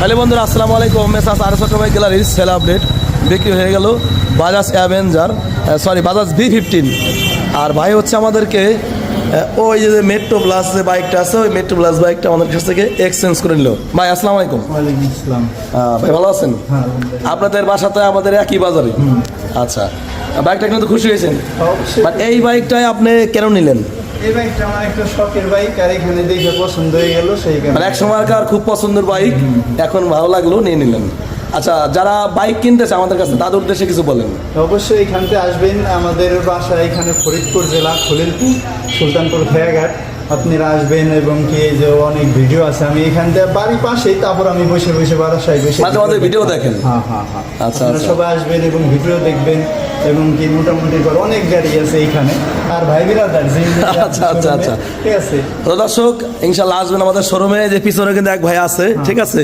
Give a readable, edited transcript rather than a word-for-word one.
Hello বন্ধুরা, আসসালামু আলাইকুম। মেসাস আর চট্টগ্রাম গ্যালারির সেল আপডেট বিক্রি হয়ে গেল বাজাজ অ্যাভেঞ্জার, বাজাজ V15। আর ভাই হচ্ছে আমাদেরকে ওই যে মেট্রো প্লাস যে বাইকটা আছে, ওই মেট্রো প্লাস বাইকটা আমাদের কাছ থেকে এক্সচেঞ্জ করে নিল। ভাই আসসালামু আলাইকুম। ওয়ালাইকুম আসসালাম। ভাই ভালো আছেন? হ্যাঁ, আপনাদের বাসাতে আমাদের একই বাজারে। আচ্ছা, বাইকটা কিন্তু খুশি হয়েছেন? অবশ্যই। বাট এই বাইকটাই আপনি কেন নিলেন? এই বাইকটা আমার একটা শখের বাইক, আর এখানে দেখে পছন্দ হয়ে গেল, সেই মানে কারণে। এক সময়কার খুব পছন্দের বাইক, এখন ভালো লাগলো নিয়ে নিলেন। আচ্ছা, যারা বাইক কিনতেছে আমাদের কাছে তাদের উদ্দেশ্যে কিছু বলেন। অবশ্যই এখানতে আসবেন, আমাদের বাসা এখানে ফরিদপুর জেলা খলিলপুর সুলতানপুর খেয়াঘাট। আপনারা আসবেন এবং কি এই যে অনেক ভিডিও আছে, আমি এখান থেকে বাড়ি পাশেই, তারপর আমি বসে বসে বারাসায় বসে মাঝে মাঝে ভিডিও দেখেন? হ্যাঁ হ্যাঁ হ্যাঁ। আচ্ছা, আপনারা আচ্ছা। সবাই আসবেন এবং ভিডিও দেখবেন এবং কি মোটামুটি অনেক গাড়ি আছে এইখানে। আর ভাই বিরাদার যে আচ্ছা, আচ্ছা, আচ্ছা। ঠিক আছে। তো দর্শক, ইনশাল্লাহ আসবেন আমাদের শোরুমে। যে পিছনে কিন্তু এক ভাই আছে, ঠিক আছে।